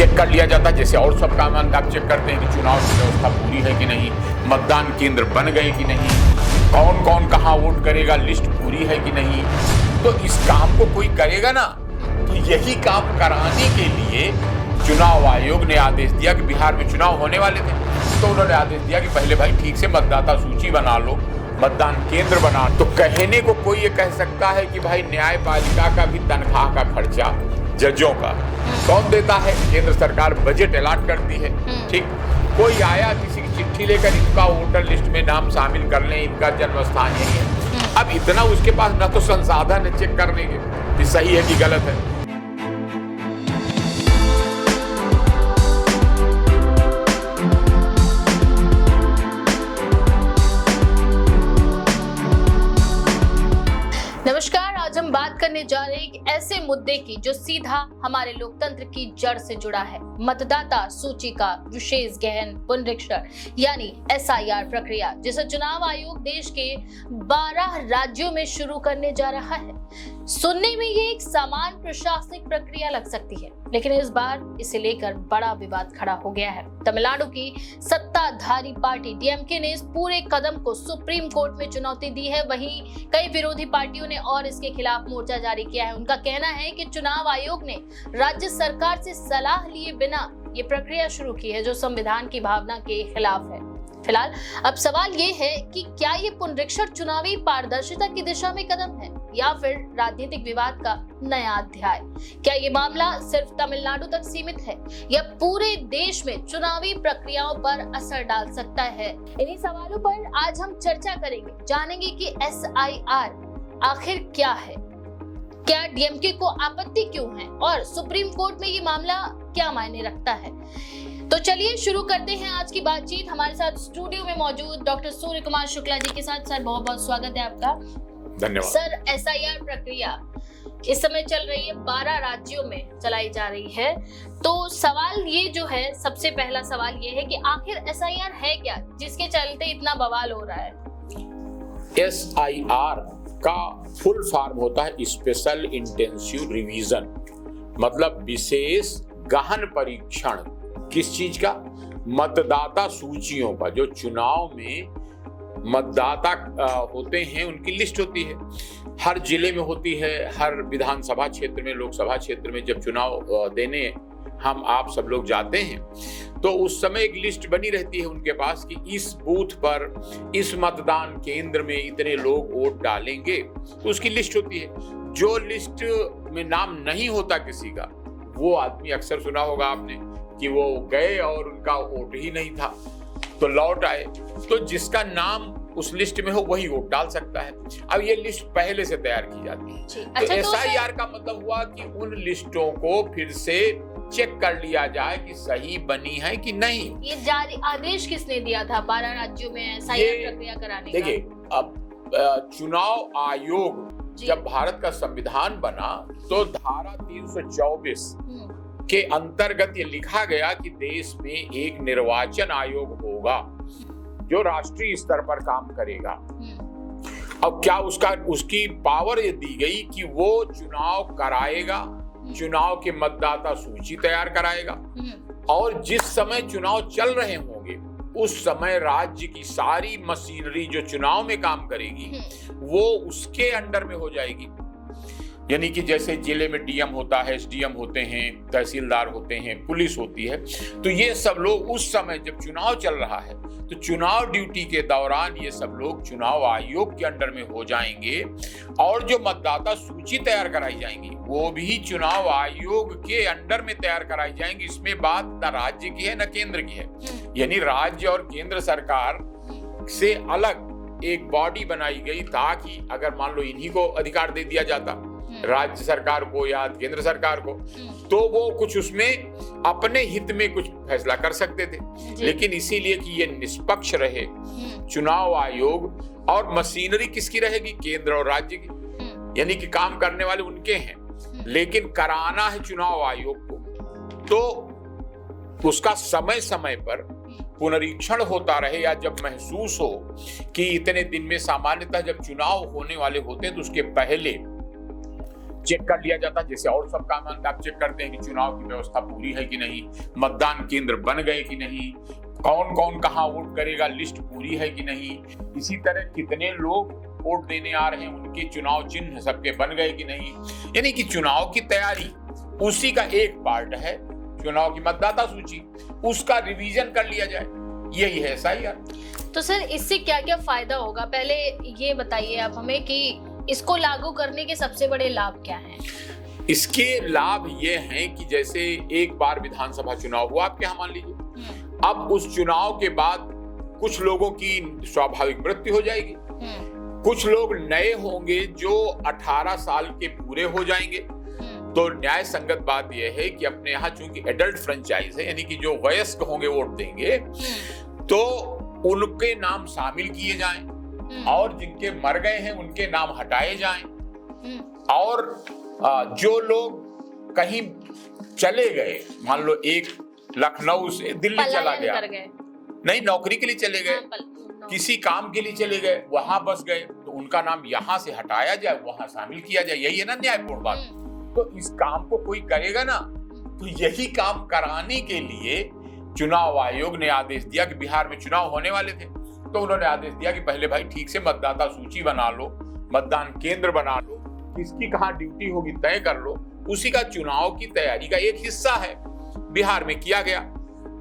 Check कर लिया जाता, जैसे और सब काम आप चेक करते हैं कि चुनाव की व्यवस्था पूरी है कि नहीं, मतदान केंद्र बन गए कि नहीं, कौन कौन कहाँ वोट करेगा, लिस्ट पूरी है कि नहीं। तो इस काम को कोई करेगा ना, तो यही काम कराने के लिए चुनाव आयोग ने आदेश दिया कि बिहार में चुनाव होने वाले थे, तो उन्होंने आदेश दिया कि पहले भाई ठीक से मतदाता सूची बना लो, मतदान केंद्र बना। तो कहने को कोई ये कह सकता है कि भाई न्यायपालिका का भी तनख्वाह का खर्चा जजों का कौन देता है? केंद्र सरकार बजट अलॉट करती है। ठीक, कोई आया किसी की चिट्ठी लेकर इनका वोटर लिस्ट में नाम शामिल कर लें, इनका जन्म स्थान यही है। अब इतना उसके पास न तो संसाधन है चेक करने के कि सही है कि गलत है। नमस्कार, आज हम बात करने जा रहे हैं एक ऐसे मुद्दे की जो सीधा हमारे लोकतंत्र की जड़ से जुड़ा है। मतदाता सूची का विशेष गहन पुनरीक्षण यानी SIR प्रक्रिया, जिसे चुनाव आयोग देश के 12 राज्यों में शुरू करने जा रहा है। सुनने में ये एक सामान्य प्रशासनिक प्रक्रिया लग सकती है, लेकिन इस बार इसे लेकर बड़ा विवाद खड़ा हो गया है। तमिलनाडु की सत्ताधारी पार्टी DMK ने इस पूरे कदम को सुप्रीम कोर्ट में चुनौती दी है। वहीं कई विरोधी पार्टियों ने और इसके खिलाफ मोर्चा जारी किया है। उनका कहना है कि चुनाव आयोग ने राज्य सरकार से सलाह लिए बिना ये प्रक्रिया शुरू की है, जो संविधान की भावना के खिलाफ है। फिलहाल अब सवाल ये है कि क्या ये पुनरीक्षण चुनावी पारदर्शिता की दिशा में कदम है या फिर राजनीतिक विवाद का नया अध्याय? क्या ये मामला सिर्फ तमिलनाडु तक सीमित है या पूरे देश में चुनावी प्रक्रियाओं पर असर डाल सकता है? इन्हीं सवालों पर आज हम चर्चा करेंगे, जानेंगे कि SIR आखिर क्या है, क्या DMK को आपत्ति क्यों है और सुप्रीम कोर्ट में ये मामला क्या मायने रखता है। तो चलिए शुरू करते हैं आज की बातचीत। हमारे साथ स्टूडियो में मौजूद डॉक्टर सूर्य कुमार शुक्ला जी के साथ। सर, बहुत बहुत स्वागत है आपका। धन्यवाद। सर, SIR प्रक्रिया इस समय चल रही है, 12 राज्यों में चलाई जा रही है। तो सवाल ये जो है, सबसे पहला सवाल ये है कि आखिर SIR है क्या, जिसके चलते इतना बवाल हो रहा है? SIR का फुल फॉर्म होता है स्पेशल इंटेंसिव रिवीजन, मतलब विशेष गहन परीक्षण। किस चीज का? मतदाता सूचियों का। जो चुनाव में मतदाता होते हैं उनकी लिस्ट होती है, हर जिले में होती है, हर विधानसभा क्षेत्र में, लोकसभा क्षेत्र में जब चुनाव देने हम आप सब लोग जाते हैं तो उस समय एक लिस्ट बनी रहती है उनके पास कि इस बूथ पर इस मतदान केंद्र में इतने लोग वोट डालेंगे, तो उसकी लिस्ट होती है। जो लिस्ट में नाम नहीं होता किसी का, वो आदमी अक्सर सुना होगा आपने कि वो गए और उनका वोट ही नहीं था तो लौट आए, तो जिसका नाम उस लिस्ट में हो वही वोट डाल सकता है। अब ये लिस्ट पहले से तैयार की जाती है। तो SIR का मतलब हुआ कि उन लिस्टों को फिर से चेक कर लिया जाए कि सही बनी है कि नहीं। ये जारी आदेश किसने दिया था 12 राज्यों में SIR प्रक्रिया कराने का? देखिए, अब चुनाव आयोग जब भारत का संविधान बना तो धारा 324 के अंतर्गत ये लिखा गया कि देश में एक निर्वाचन आयोग होगा जो राष्ट्रीय स्तर पर काम करेगा। अब क्या उसकी पावर ये दी गई कि वो चुनाव कराएगा, चुनाव के मतदाता सूची तैयार कराएगा, और जिस समय चुनाव चल रहे होंगे उस समय राज्य की सारी मशीनरी जो चुनाव में काम करेगी वो उसके अंडर में हो जाएगी। यानी कि जैसे जिले में DM होता है, SDM होते हैं, तहसीलदार होते हैं, पुलिस होती है, तो ये सब लोग उस समय जब चुनाव चल रहा है तो चुनाव ड्यूटी के दौरान ये सब लोग चुनाव आयोग के अंडर में हो जाएंगे, और जो मतदाता सूची तैयार कराई जाएंगी वो भी चुनाव आयोग के अंडर में तैयार कराई जाएंगी। इसमें बात न राज्य की है न केंद्र की है, यानी राज्य और केंद्र सरकार से अलग एक बॉडी बनाई गई ताकि अगर मान लो इन्हीं को अधिकार दे दिया जाता, राज्य सरकार को या केंद्र सरकार को, तो वो कुछ उसमें अपने हित में कुछ फैसला कर सकते थे। लेकिन इसीलिए कि ये निष्पक्ष रहे चुनाव आयोग, और मशीनरी किसकी रहेगी? केंद्र और राज्य की, यानी कि काम करने वाले उनके हैं, लेकिन कराना है चुनाव आयोग को, तो उसका समय समय पर पुनरीक्षण होता रहे, या जब महसूस हो कि इतने दिन में, सामान्यतः जब चुनाव होने वाले होते हैं तो उसके पहले चेक कर लिया जाता, जैसे और सब काम आप चेक करते हैं कि चुनाव की व्यवस्था पूरी है कि नहीं, मतदान केंद्र बन गए कि नहीं, कौन कौन कहाँ वोट करेगा, लिस्ट पूरी है कि नहीं, इसी तरह कितने लोग वोट देने आ रहे हैं, उनके चुनाव चिन्ह सबके बन गए कि नहीं। यानी कि चुनाव की तैयारी उसी का एक पार्ट है, चुनाव की मतदाता सूची, उसका रिवीजन कर लिया जाए, यही है एसआईआर। तो सर इससे क्या क्या फायदा होगा, पहले ये बताइए आप हमें कि इसको लागू करने के सबसे बड़े लाभ क्या हैं? इसके लाभ ये हैं कि जैसे एक बार विधानसभा चुनाव हुआ आपके यहाँ मान लीजिए, अब उस चुनाव के बाद कुछ लोगों की स्वाभाविक मृत्यु हो जाएगी, कुछ लोग नए होंगे जो 18 साल के पूरे हो जाएंगे। तो न्याय संगत बात यह है कि अपने यहाँ चूंकि एडल्ट फ्रेंचाइज है, यानी कि जो वयस्क होंगे वोट देंगे, तो उनके नाम शामिल किए जाएं और जिनके मर गए हैं उनके नाम हटाए जाएं, और जो लोग कहीं चले गए, मान लो एक लखनऊ से दिल्ली चला गया, नहीं नौकरी के लिए चले गए, किसी काम के लिए चले गए, वहां बस गए, तो उनका नाम यहाँ से हटाया जाए, वहां शामिल किया जाए, यही है ना न्यायपूर्ण बात। तो इस काम को कोई करेगा ना, तो यही काम कराने के लिए चुनाव आयोग ने आदेश दिया कि बिहार में चुनाव होने वाले थे, तो उन्होंने आदेश दिया कि पहले भाई ठीक से मतदाता सूची बना लो, मतदान केंद्र बना लो, किसकी कहाँ ड्यूटी होगी तय कर लो, उसी का चुनाव की तैयारी का एक हिस्सा है, बिहार में किया गया।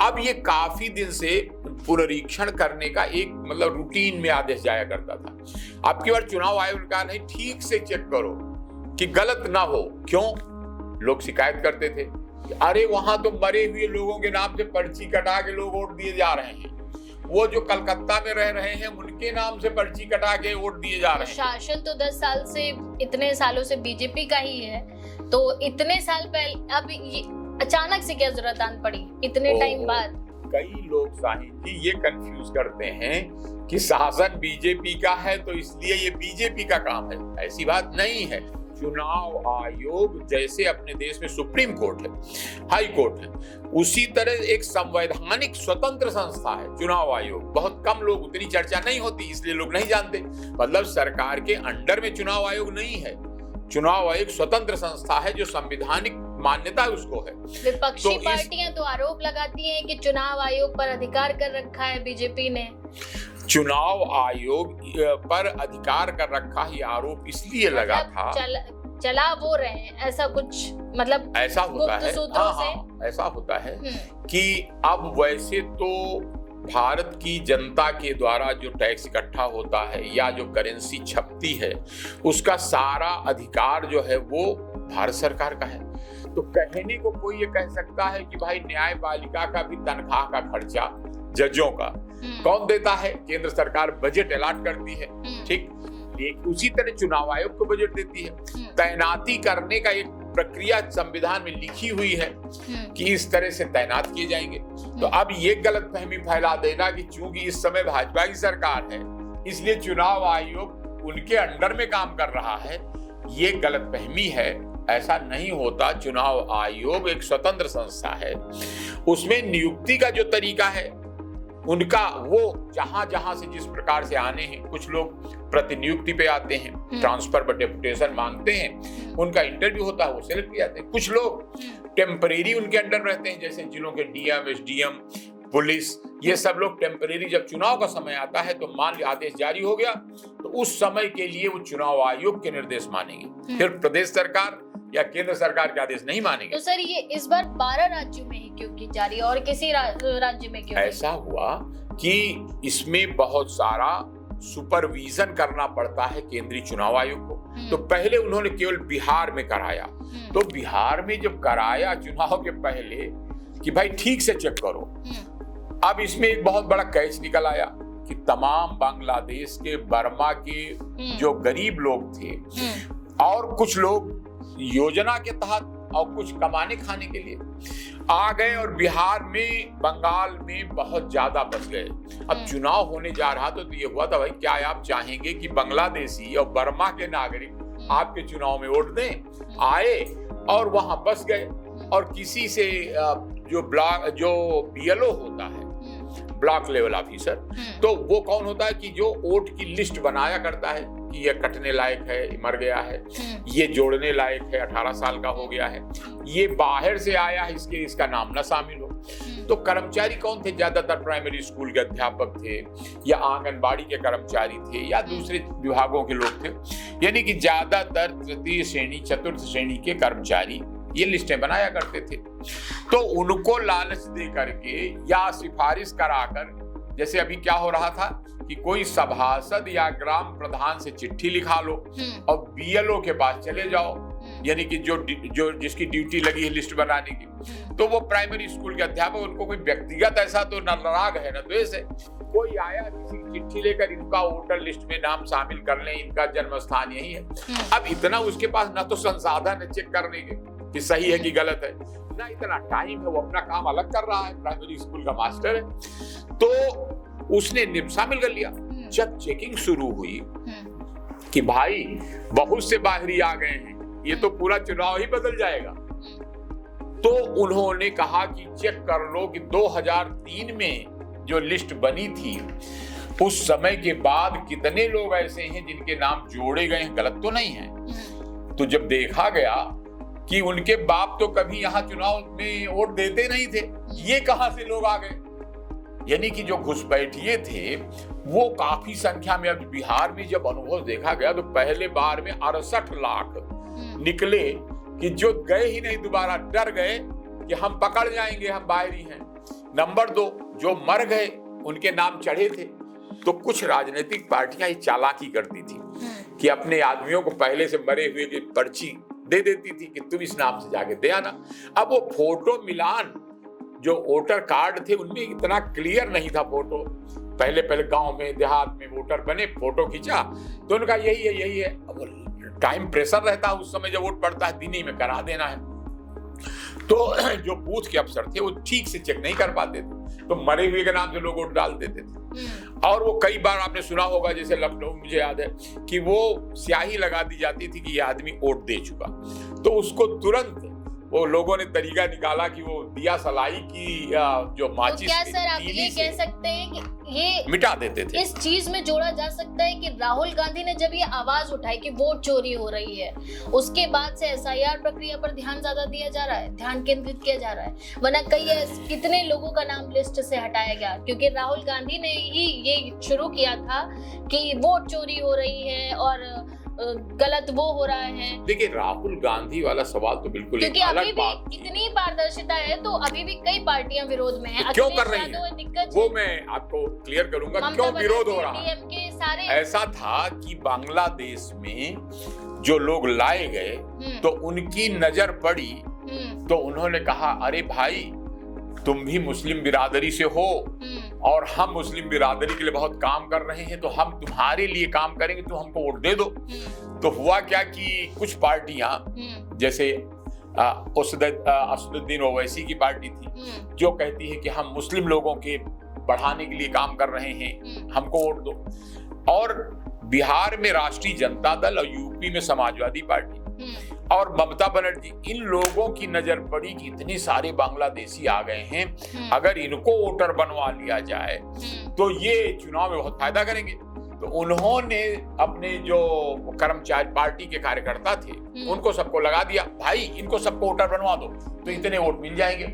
अब ये काफी दिन से पुनरीक्षण करने का एक मतलब रूटीन में आदेश जाया करता था। अब की बार चुनाव आयोग ने कहा नहीं, ठीक से चेक करो कि गलत ना हो। क्यों? लोग शिकायत करते थे कि अरे वहां तो मरे हुए लोगों के नाम से पर्ची कटा के लोग वोट दिए जा रहे हैं, वो जो कलकत्ता में रह रहे हैं उनके नाम से पर्ची कटा के वोट दिए जा रहे हैं। शासन तो 10 साल से, इतने सालों से बीजेपी का ही है, तो इतने साल पहले अब अचानक से क्या जरूरत आन पड़ी इतने टाइम बाद? कई लोग साहिब जी ये कंफ्यूज करते हैं कि शासन बीजेपी का है तो इसलिए ये बीजेपी का काम है। ऐसी बात नहीं है। चुनाव आयोग जैसे अपने देश में सुप्रीम कोर्ट है, हाई कोर्ट है, उसी तरह एक संवैधानिक स्वतंत्र संस्था है चुनाव आयोग। बहुत कम लोग, उतनी चर्चा नहीं होती इसलिए लोग नहीं जानते। मतलब सरकार के अंडर में चुनाव आयोग नहीं है। चुनाव आयोग स्वतंत्र संस्था है जो संवैधानिक मान्यता उसको है। विपक्षी पार्टियां तो आरोप लगाती हैं कि चुनाव आयोग पर अधिकार कर रखा है बीजेपी ने। चुनाव आयोग पर अधिकार कर रखा ही आरोप इसलिए लगा था, चला वो रहे हैं, ऐसा कुछ मतलब ऐसा होता है। ऐसा होता है कि अब वैसे तो भारत की जनता के द्वारा जो टैक्स इकट्ठा होता है या जो करेंसी छपती है, उसका सारा अधिकार जो है वो भारत सरकार का है। तो कहने को कोई ये कह सकता है कि भाई न्यायपालिका का भी तनख्वाह का खर्चा जजों का कौन देता है? केंद्र सरकार बजट अलॉट करती है, ठीक। उसी तरह चुनाव आयोग को बजट देती है। तैनाती करने का एक प्रक्रिया संविधान में लिखी हुई है कि इस तरह से तैनात किए जाएंगे। तो अब ये गलतफहमी फैला देना कि चूंकि इस समय भाजपा की सरकार है इसलिए चुनाव आयोग उनके अंडर में काम कर रहा है, ये गलतफहमी है। ऐसा नहीं होता। चुनाव आयोग एक स्वतंत्र संस्था है, उसमें नियुक्ति का जो तरीका है उनका वो जहां जहां से जिस प्रकार से आने हैं, कुछ लोग प्रतिनियुक्ति पे आते हैं, ट्रांसफर पर डेपुटेशन मांगते हैं, उनका इंटरव्यू होता है, वो सेलेक्ट किए जाते हैं। कुछ लोग टेम्परेरी उनके अंडर रहते हैं, जैसे जिलों के डीएम, एसडीएम, पुलिस, ये सब लोग टेम्परेरी। जब चुनाव का समय आता है तो मान लिया आदेश जारी हो गया तो उस समय के लिए वो चुनाव आयोग के निर्देश मानेंगे, फिर प्रदेश सरकार या केंद्र सरकार के आदेश नहीं मानेंगे। तो सर ये इस बार 12 राज्यों में ही क्यों की जा रही है और किसी राज्य में क्यों? ऐसा हुआ कि इसमें बहुत सारा सुपरविजन करना पड़ता है केंद्रीय चुनाव आयोग को। तो पहले उन्होंने केवल बिहार में कराया, तो बिहार में जब कराया चुनाव के पहले कि भाई ठीक से चेक करो, अब इसमें एक बहुत बड़ा कैच निकल आया कि तमाम बांग्लादेश के, बर्मा के जो गरीब लोग थे और कुछ लोग योजना के तहत और कुछ कमाने खाने के लिए आ गए और बिहार में, बंगाल में बहुत ज्यादा बस गए। अब चुनाव होने जा रहा तो ये हुआ था भाई क्या आप चाहेंगे कि बांग्लादेशी और बर्मा के नागरिक आपके चुनाव में वोट दें? आए और वहां बस गए और किसी से जो BLO होता है, ब्लॉक लेवल ऑफिसर, तो वो कौन होता है कि जो वोट की लिस्ट बनाया करता है कि ये कटने लायक है, मर गया है, ये जोड़ने लायक है, 18 साल का हो गया है, ये बाहर से आया है, इसका नाम ना शामिल हो। तो कर्मचारी कौन थे? ज्यादातर प्राइमरी स्कूल के अध्यापक थे या आंगनबाड़ी के कर्मचारी थे या दूसरे विभागों के लोग थे, यानी कि ज्यादातर तृतीय श्रेणी, चतुर्थ श्रेणी के कर्मचारी ये लिस्टें बनाया करते थे। तो उनको लालच दे करके या सिफारिश कराकर, जैसे अभी क्या हो रहा था कि कोई सभासद या ग्राम प्रधान से चिट्ठी लिखा लो और बीएलओ के पास चले जाओ, यानी कि जो जिसकी ड्यूटी लगी है लिस्ट बनाने की, तो वो प्राइमरी स्कूल के अध्यापक, उनको कोई व्यक्तिगत ऐसा तो न राग है न द्वेष है, कोई आया किसी की चिट्ठी लेकर इनका वोटर लिस्ट में नाम शामिल कर लें, इनका जन्म स्थान यही है। अब इतना उसके पास न तो संसाधन है चेक करने के कि सही है कि गलत है, ना इतना टाइम है, वो अपना काम अलग कर रहा है, प्राइमरी स्कूल का मास्टर है, तो उसने शामिल कर लिया। जब चेकिंग शुरू हुई कि भाई बहुत से बाहरी आ गए हैं, ये तो पूरा चुनाव ही बदल जाएगा, तो उन्होंने कहा कि चेक कर लो कि 2003 में जो लिस्ट बनी थी उस समय के बाद कितने लोग ऐसे हैं जिनके नाम जोड़े गए हैं, गलत तो नहीं है। तो जब देखा गया कि उनके बाप तो कभी यहाँ चुनाव में वोट देते नहीं थे, ये कहां से लोग आ गए, यानी कि जो घुसपैठिए थे वो काफी संख्या में। अब बिहार में जब अनुभव देखा गया तो पहले बार में 68 लाख निकले कि जो गए ही नहीं, दोबारा डर गए कि हम पकड़ जाएंगे, हम बाहरी हैं। नंबर 2, जो मर गए उनके नाम चढ़े थे, तो कुछ राजनीतिक पार्टियां ये चालाकी करती थी कि अपने आदमियों को पहले से मरे हुए की पर्ची दे देती थी कि तुम इस नाम से जाके दे आना। अब वो फोटो मिलान जो वोटर कार्ड थे उनमें इतना क्लियर नहीं था फोटो, पहले गांव में देहात में वोटर बने, फोटो खींचा तो उनका यही है। अब टाइम प्रेशर रहता है उस समय, जब वोट पड़ता है दिन ही में करा देना है, तो जो बूथ के अफसर थे वो ठीक से चेक नहीं कर पाते थे, तो मरे हुए के नाम से लोग वोट डाल देते थे। और वो कई बार आपने सुना होगा, जैसे लखनऊ मुझे याद है कि वो स्याही लगा दी जाती थी कि ये आदमी वोट दे चुका, तो उसको तुरंत वो लोगों ने तरीका निकाला कि वो दिया सलाई की जो माचिस, तो क्या सर आप ये कह सकते हैं कि ये मिटा देते थे? इस चीज में जोड़ा जा सकता है कि राहुल गांधी ने जब ये आवाज उठाई कि वोट चोरी हो रही है, उसके बाद से एसआईआर प्रक्रिया पर ध्यान ज्यादा दिया जा रहा है, ध्यान केंद्रित किया जा रहा है, वरना कितने लोगों का नाम लिस्ट से हटाया गया, क्योंकि राहुल गांधी ने ही ये शुरू किया था कि वोट चोरी हो रही है और गलत वो हो रहा है। देखिए, राहुल गांधी वाला सवाल तो बिल्कुल क्योंकि अभी भी इतनी पारदर्शिता है तो अभी भी कई पार्टियां विरोध में हैं। क्यों कर रही हैं वो मैं आपको क्लियर करूंगा, क्यों विरोध हो रहा है। ऐसा था कि बांग्लादेश में जो लोग लाए गए तो उनकी नजर पड़ी, तो उन्होंने कहा अरे भाई तुम भी मुस्लिम बिरादरी से हो और हम मुस्लिम बिरादरी के लिए बहुत काम कर रहे हैं, तो हम तुम्हारे लिए काम करेंगे, तो हमको वोट दे दो। तो हुआ क्या कि कुछ पार्टियां, जैसे असदुद्दीन ओवैसी की पार्टी थी जो कहती है कि हम मुस्लिम लोगों के बढ़ाने के लिए काम कर रहे हैं, हमको वोट दो। और बिहार में राष्ट्रीय जनता दल और यूपी में समाजवादी पार्टी और ममता बनर्जी, इन लोगों की नजर पड़ी कि इतने सारे बांग्लादेशी आ गए हैं, अगर इनको वोटर बनवा लिया जाए तो ये चुनाव में बहुत फायदा करेंगे। तो उन्होंने अपने जो कर्मचारी पार्टी के कार्यकर्ता थे उनको सबको लगा दिया, भाई इनको सबको वोटर बनवा दो तो इतने वोट मिल जाएंगे।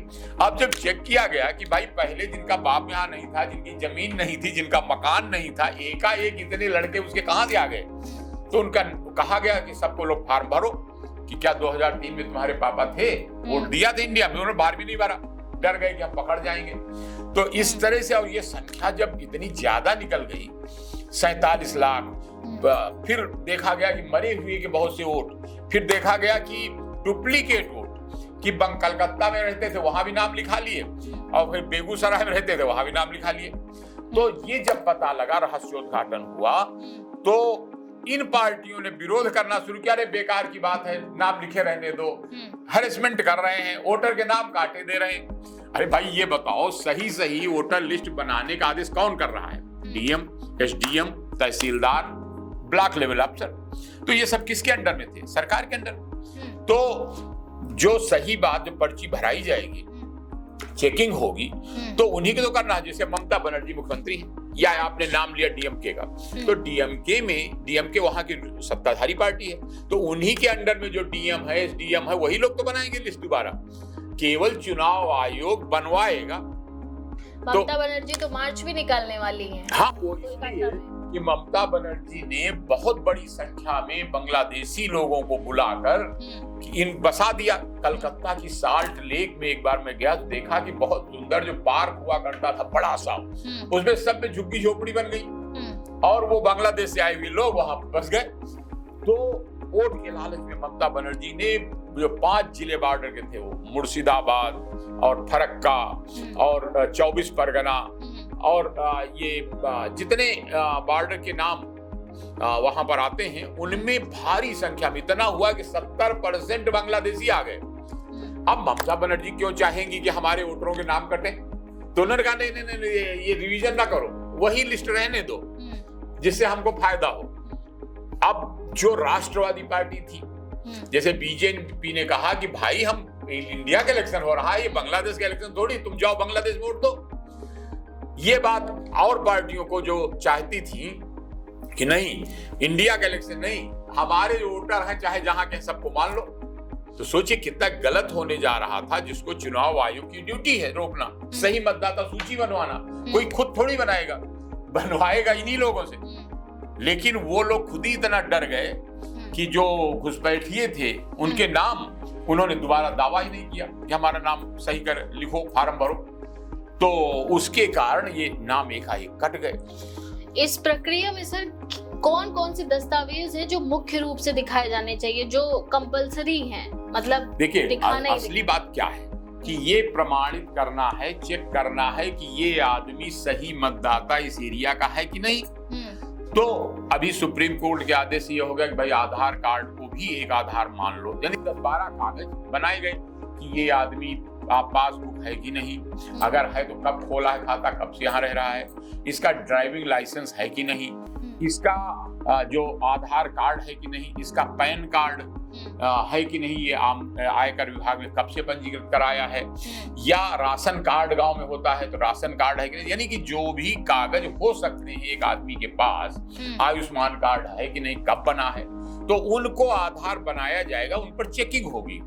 अब जब चेक किया गया कि भाई पहले जिनका बाप यहाँ नहीं था, जिनकी जमीन नहीं थी, जिनका मकान नहीं था, एकाएक इतने लड़के उसके कहां से आ गए, तो उनका कहा गया कि सबको लोग फार्म भरो कि क्या 2003 में तुम्हारे पापा थे, वोट दिया था इंडिया में, उन्होंने बाहर भी नहीं भरा, डर गए कि हम पकड़ जाएंगे। तो इस तरह से, और ये संख्या जब इतनी ज्यादा निकल गई 47 लाख, फिर देखा गया कि मरे हुए के बहुत से वोट, फिर देखा गया कि डुप्लीकेट वोट, कि कलकत्ता में रहते थे वहां भी नाम लिखा लिए और फिर बेगूसराय में रहते थे वहां भी नाम लिखा लिए। तो ये जब पता लगा, रहस्योद्घाटन हुआ, तो इन पार्टियों ने विरोध करना शुरू किया, अरे बेकार की बात है, नाम लिखे रहने दो, हैरेसमेंट कर रहे हैं, वोटर के नाम काटे दे रहे हैं। अरे भाई ये बताओ, सही वोटर लिस्ट बनाने का आदेश कौन कर रहा है? डीएम, एसडीएम, तहसीलदार, ब्लॉक लेवल अफसर। तो ये सब किसके अंडर में थे? सरकार के अंडर। तो जो सही बात, जो पर्ची भराई जाएगी, चेकिंग होगी, तो उन्हीं के तो करना है। जैसे ममता बनर्जी मुख्यमंत्री है, या आपने नाम लिया डीएमके का, तो डीएमके वहां की सत्ताधारी पार्टी है, तो उन्हीं के अंडर में जो डीएम है, एसडीएम है, वही लोग तो बनाएंगे लिस्ट दोबारा। केवल चुनाव आयोग बनवाएगा। ममता बनर्जी तो मार्च भी निकालने वाली है। हाँ, वो इसलिए कि ममता बनर्जी ने बहुत बड़ी संख्या में बांग्लादेशी लोगों को बुलाकर इन बसा दिया। कलकत्ता की साल्ट लेक में एक बार मैं गया तो देखा कि बहुत सुंदर जो पार्क हुआ करता था बड़ा सा, उसमें सब में झुग्गी झोपड़ी बन गई और वो बांग्लादेश से आए हुए लोग वहां बस गए। तो वोट के लालच में ममता बनर्जी ने जो 5 जिले बॉर्डर के थे, वो मुर्शिदाबाद और फरक्का और 24 परगना और ये जितने बॉर्डर के नाम वहां पर आते हैं, उनमें भारी संख्या में इतना हुआ कि 70% बांग्लादेशी आ गए। अब ममता बनर्जी क्यों चाहेंगी कि हमारे वोटरों के नाम कटे? तो उन्होंने कहा नहीं, ये रिवीजन ना करो, वही लिस्ट रहने दो जिससे हमको फायदा हो। अब जो राष्ट्रवादी पार्टी थी, जैसे बीजेपी ने कहा कि भाई हम इंडिया का इलेक्शन हो रहा है, ये बांग्लादेश का इलेक्शन थोड़ी, तुम जाओ बांग्लादेश में वोट दो। ये बात और पार्टियों को जो चाहती थी कि नहीं, इंडिया का इलेक्शन नहीं, हमारे जो वोटर हैं चाहे जहां के सबको मान लो। तो सोचिए कितना गलत होने जा रहा था, जिसको चुनाव आयोग की ड्यूटी है रोकना, सही मतदाता सूची बनवाना। कोई खुद थोड़ी बनाएगा, बनवाएगा इन्हीं लोगों से। लेकिन वो लोग खुद ही इतना डर गए कि जो घुसपैठिए थे उनके नाम उन्होंने दोबारा दावा ही नहीं किया कि हमारा नाम सही कर लिखो, फार्म भरो। तो उसके कारण ये नाम एकाएक कट गए। इस प्रक्रिया में सर कौन कौन से दस्तावेज हैं जो मुख्य रूप से दिखाए जाने चाहिए, जो कंपलसरी हैं? मतलब देखिए, असली बात क्या है कि ये प्रमाणित करना है, चेक करना है कि ये आदमी सही मतदाता इस एरिया का है कि नहीं। तो अभी सुप्रीम कोर्ट के आदेश ये हो गया कि भाई आधार कार्ड को भी एक आधार मान लो, यानी 10-12 कागज बनाए गए कि ये आदमी पासबुक है कि नहीं, अगर है तो कब खोला है खाता, कब से यहाँ रह रहा है, इसका ड्राइविंग लाइसेंस है कि नहीं, इसका जो आधार कार्ड है कि नहीं, इसका पैन कार्ड है कि नहीं, ये आयकर विभाग ने कब से पंजीकृत कराया है, या राशन कार्ड गांव में होता है तो राशन कार्ड है कि नहीं। यानी कि जो भी कागज हो सकते हैं एक आदमी के पास, आयुष्मान कार्ड है कि नहीं, कब बना है, तो उनको आधार बनाया जाएगा, उन पर चेकिंग होगी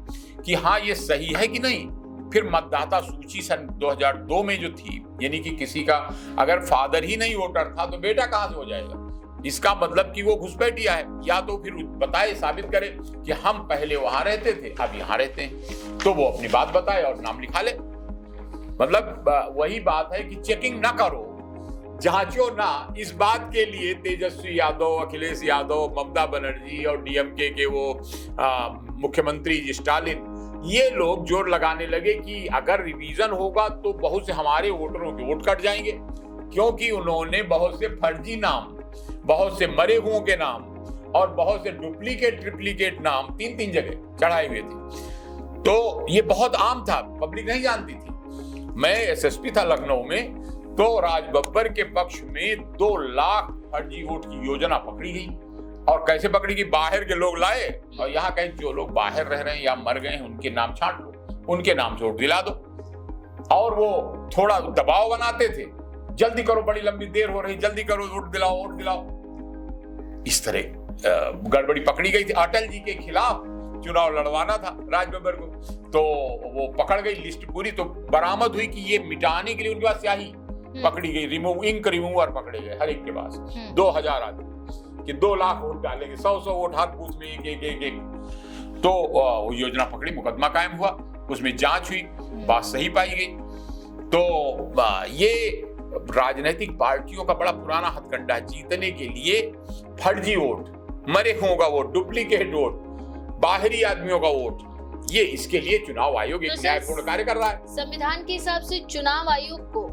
कि हाँ ये सही है कि नहीं। फिर मतदाता सूची सन 2002 में जो थी, यानी कि किसी का अगर फादर ही नहीं वोटर था तो बेटा कहां से हो जाएगा? इसका मतलब कि वो घुसपैठिया है, या तो फिर बताए, साबित करे कि हम पहले वहां रहते थे अब यहां रहते हैं, तो वो अपनी बात बताए और नाम लिखा ले। मतलब वही बात है कि चेकिंग ना करो, जांचो ना। इस बात के लिए तेजस्वी यादव, अखिलेश यादव, ममता बनर्जी और डीएमके के वो मुख्यमंत्री स्टालिन, ये लोग जोर लगाने लगे कि अगर रिवीजन होगा तो बहुत से हमारे वोटरों के वोट कट जाएंगे, क्योंकि उन्होंने बहुत से फर्जी नाम, बहुत से मरे हुओं के नाम और बहुत से डुप्लीकेट ट्रिप्लीकेट नाम 3-3 जगह चढ़ाए हुए थे। तो ये बहुत आम था, पब्लिक नहीं जानती थी। मैं एसएसपी था लखनऊ में, तो राज बब्बर के पक्ष में 2 लाख फर्जी वोट की योजना पकड़ी गई। और कैसे पकड़ी गई? बाहर के लोग लाए और यहाँ कहीं जो लोग बाहर रह रहे हैं या मर गए हैं उनके नाम छांट लो, उनके नाम से वोट दिला दो। और वो थोड़ा दबाव बनाते थे, जल्दी करो, बड़ी लंबी देर हो रही, जल्दी करो, वोट दिलाओ, वोट दिलाओ। इस तरह गड़बड़ी पकड़ी गई थी। अटल जी के खिलाफ चुनाव लड़वाना था राज बब्बर को, तो वो पकड़ गई, लिस्ट पूरी तो बरामद हुई कि ये मिटाने के लिए उनके पास स्याही पकड़ी गई, इंक रिमूवर पकड़े गए हर एक के पास 2000 आदमी, कि 2 लाख वोट डालेंगे, 100 वोट हर बूथ में एक। तो वो योजना पकड़ी, मुकदमा कायम हुआ, उसमें जांच हुई, बात सही पाई गई। तो ये राजनीतिक पार्टियों का बड़ा पुराना हथकंडा है, जीतने के लिए फर्जी वोट, मरे हुओं का वोट, डुप्लीकेट वोट, बाहरी आदमियों का वोट, ये इसके लिए चुनाव आयोग एक न्यायपूर्ण कार्य कर रहा है। संविधान के हिसाब से चुनाव आयोग को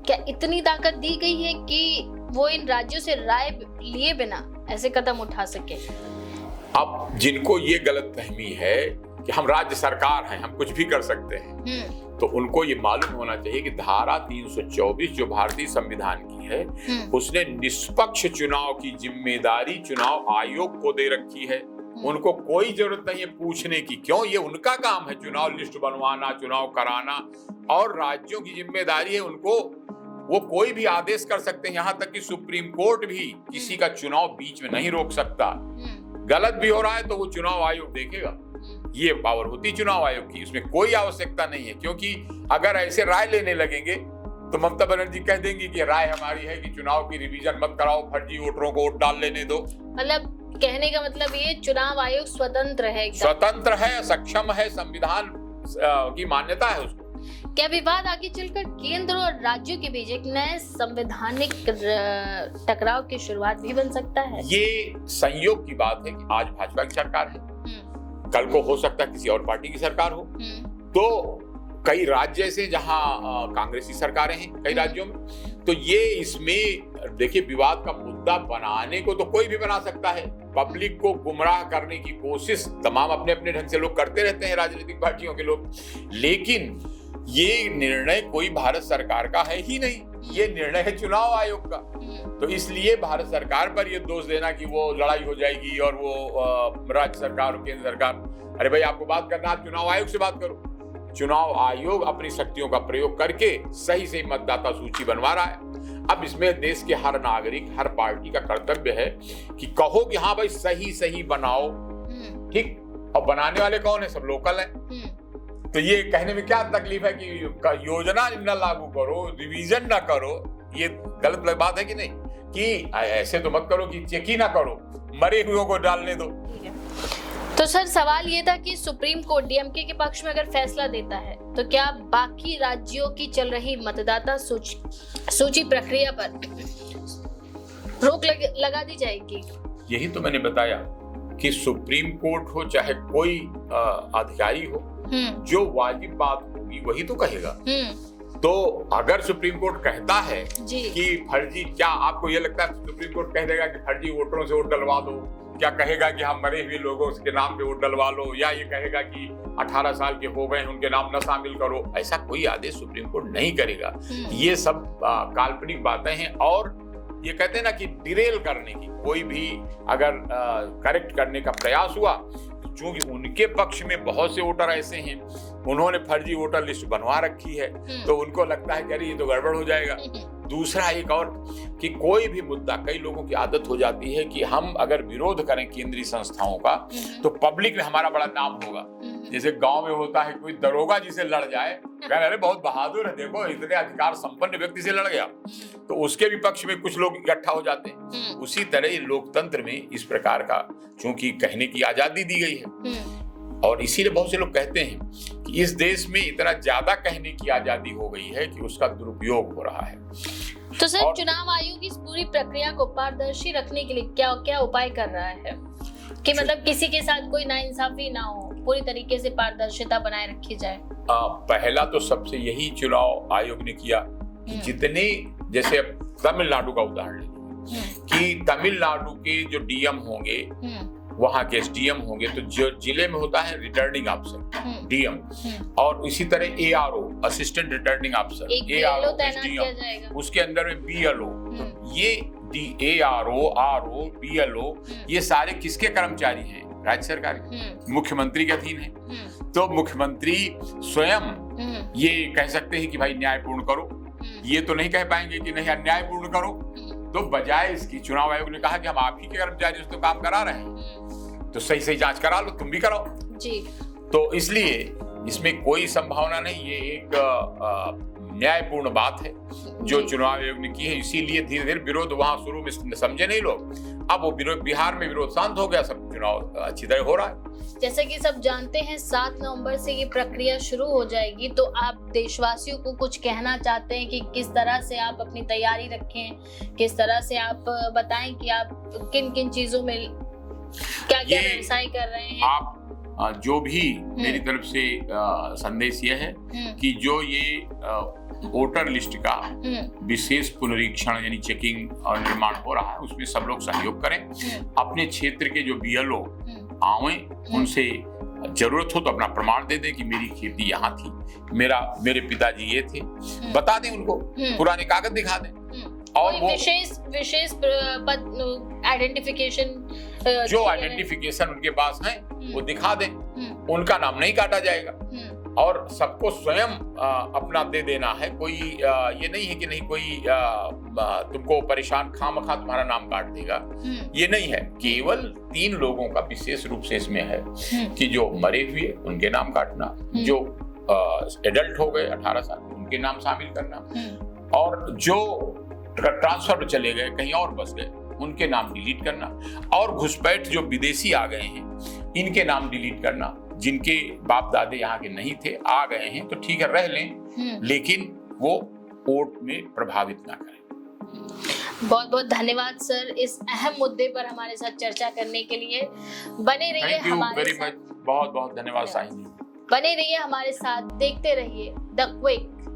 क्या इतनी ताकत दी गई है कि वो इन राज्यों से राय लिए बिना ऐसे कदम उठा सके? अब जिनको ये गलतफहमी है कि हम राज्य सरकार हैं, हम कुछ भी कर सकते हैं, तो उनको ये मालूम होना चाहिए कि धारा 324 जो भारतीय संविधान की है, उसने निष्पक्ष चुनाव की जिम्मेदारी चुनाव आयोग को दे रखी है। उनको कोई जरूरत नहीं है पूछने की, क्यों? ये उनका काम है, चुनाव लिस्ट बनवाना, चुनाव कराना, और राज्यों की जिम्मेदारी है उनको वो कोई भी आदेश कर सकते हैं, यहाँ तक कि सुप्रीम कोर्ट भी किसी का चुनाव बीच में नहीं रोक सकता। गलत भी हो रहा है तो वो चुनाव आयोग देखेगा। ये पावर होती चुनाव आयोग की, उसमें कोई आवश्यकता नहीं है। क्योंकि अगर ऐसे राय लेने लगेंगे तो ममता बनर्जी कह देंगी कि राय हमारी है कि चुनाव की रिवीजन मत कराओ, फर्जी वोटरों को वोट डाल लेने दो। मतलब कहने का मतलब ये चुनाव आयोग स्वतंत्र है, स्वतंत्र है, सक्षम है, संविधान की मान्यता है उसको। क्या विवाद आगे चलकर केंद्र और राज्यों के बीच एक नए संवैधानिक टकराव की शुरुआत भी बन सकता है? ये संयोग की बात है कि आज भाजपा की सरकार है, कल को हो सकता है किसी और पार्टी की सरकार हो। तो कई राज्य ऐसे जहां कांग्रेसी सरकारें हैं कई राज्यों में, तो ये इसमें देखिए विवाद का मुद्दा बनाने को तो कोई भी बना सकता है। पब्लिक को गुमराह करने की कोशिश तमाम अपने अपने ढंग से लोग करते रहते हैं, राजनीतिक पार्टियों के लोग। लेकिन ये निर्णय कोई भारत सरकार का है ही नहीं, ये निर्णय है चुनाव आयोग का। तो इसलिए भारत सरकार पर ये दोष देना कि वो लड़ाई हो जाएगी और वो राज्य सरकार और केंद्र सरकार, अरे भाई आपको बात करना आप चुनाव आयोग से बात करो। चुनाव आयोग अपनी शक्तियों का प्रयोग करके सही से मतदाता सूची बनवा रहा है। अब इसमें देश के हर नागरिक, हर पार्टी का कर्तव्य है कि कहो कि हाँ भाई सही सही बनाओ, ठीक। और बनाने वाले कौन है? सब लोकल है। तो ये कहने में क्या तकलीफ है कि योजना न लागू करो, रिवीजन ना करो, ये गलत बात है कि नहीं? कि ऐसे तो मत करो कि चेक ही ना करो, मरे हुए को डालने दो। तो सर सवाल ये था कि सुप्रीम कोर्ट डीएमके के पक्ष में अगर फैसला देता है तो क्या बाकी राज्यों की चल रही मतदाता सूची प्रक्रिया पर रोक लगा दी जाएगी? यही तो मैंने बताया कि सुप्रीम कोर्ट हो चाहे कोई अधिकारी हो, जो वाजिब बात होगी वही तो कहेगा। तो अगर सुप्रीम कोर्ट कहता है कि फर्जी, क्या आपको ये लगता है सुप्रीम कोर्ट कह देगा कि फर्जी वोटरों से वोट डलवा दो? क्या कहेगा कि हम मरे हुए लोगों के नाम पे वोट डलवा लो? या ये कहेगा कि 18 साल के हो गए उनके नाम न शामिल करो? ऐसा कोई आदेश सुप्रीम कोर्ट नहीं करेगा। ये सब काल्पनिक बातें हैं। और ये कहते हैं ना कि डिरेल करने की, कोई भी अगर करेक्ट करने का प्रयास हुआ, चूंकि उनके पक्ष में बहुत से वोटर ऐसे हैं, उन्होंने फर्जी वोटर लिस्ट बनवा रखी है, तो उनको लगता है कि अरे ये तो गड़बड़ हो जाएगा। दूसरा एक और कि कोई भी मुद्दा, कई लोगों की आदत हो जाती है कि हम अगर विरोध करें केंद्रीय संस्थाओं का तो पब्लिक में हमारा बड़ा नाम होगा। जैसे गांव में होता है कोई दरोगा जिसे लड़ जाए, अरे बहुत बहादुर है, देखो इतने अधिकार संपन्न व्यक्ति से लड़ गया, तो उसके भी पक्ष में कुछ लोग इकट्ठा हो जाते हैं। उसी तरह लोकतंत्र में इस प्रकार का, चूंकि कहने की आजादी दी गई है, और इसीलिए बहुत से लोग कहते हैं कि इस देश में इतना ज्यादा कहने की आजादी हो गई है कि उसका दुरुपयोग हो रहा है। तो सर चुनाव आयोग इस पूरी प्रक्रिया को पारदर्शी रखने के लिए क्या क्या उपाय कर रहा है कि मतलब किसी के साथ कोई नाइंसाफी ना हो, पूरी तरीके से पारदर्शिता बनाए रखी जाए? पहला तो सबसे यही चुनाव आयोग ने किया कि जितने, जैसे अब तमिलनाडु का उदाहरण लीजिए कि तमिलनाडु के जो डीएम होंगे, वहां के एसडीएम होंगे, तो जो जिले में होता है रिटर्निंग ऑफिसर डीएम, और इसी तरह ARO assistant returning officer, ARO SDM, उसके अंदर में बीएलओ। ये एआरओ, आरओ, बीएलओ, ये सारे किसके कर्मचारी हैं? राज्य सरकार के, मुख्यमंत्री के अधीन है। तो मुख्यमंत्री स्वयं ये कह सकते हैं कि भाई न्यायपूर्ण करो, ये तो नहीं कह पाएंगे कि नहीं अन्यायपूर्ण करो। तो बजाय इसकी चुनाव आयोग ने कहा कि हम आप ही के कर्मचारी तो काम करा रहे हैं, तो सही सही जांच करा लो, तुम भी कराओ जी। तो इसलिए इसमें कोई संभावना नहीं, ये एक न्यायपूर्ण बात है जो चुनाव आयोग ने की है। इसीलिए धीरे धीरे विरोध वहां शुरू में समझे नहीं लोग, अब वो विरोध, बिहार में विरोध शांत हो गया, सब चुनाव अच्छी तरह हो रहा है। जैसे कि सब जानते हैं 7 नवंबर से ये प्रक्रिया शुरू हो जाएगी, तो आप देशवासियों को कुछ कहना चाहते हैं कि किस तरह से आप अपनी तैयारी रखें, किस तरह से आप बताएं कि आप किन किन चीजों में क्या क्या व्यवसाय कर रहे हैं? आप जो भी मेरी तरफ से संदेश ये है कि जो ये वोटर लिस्ट का विशेष पुनरीक्षण यानी चेकिंग और निर्माण हो रहा है, उसमें सब लोग सहयोग करें। अपने क्षेत्र के जो बीएलओ आए, उनसे जरूरत हो तो अपना प्रमाण दे दें कि मेरी खेती यहाँ थी, मेरे पिताजी ये थे, बता दें उनको, पुराने कागज दिखा दें। और वो विशेष आइडेंटिफिकेशन, जो आइडेंटिफिकेशन उनके पास है वो दिखा दें, उनका नाम नहीं काटा जाएगा। और सबको स्वयं अपना दे देना है। कोई ये नहीं है कि नहीं कोई तुमको परेशान खामखा तुम्हारा नाम काट देगा, ये नहीं है। केवल 3 लोगों का विशेष रूप से इसमें है कि जो मरे हुए उनके नाम काटना, जो एडल्ट हो गए 18 साल उनके नाम शामिल करना, और जो ट्रांसफर चले गए कहीं और बस गए उनके नाम डिलीट करना, और घुसपैठ जो विदेशी आ गए हैं इनके नाम डिलीट करना। जिनके बाप दादे यहाँ के नहीं थे, आ गए हैं तो ठीक है रह लें, लेकिन वो वोट में प्रभावित ना करें। बहुत बहुत धन्यवाद सर इस अहम मुद्दे पर हमारे साथ चर्चा करने के लिए। बने रहिए हमारे साथ। बहुत बहुत धन्यवाद साईं जी। बने रहिए हमारे साथ, देखते रहिए द क्विक।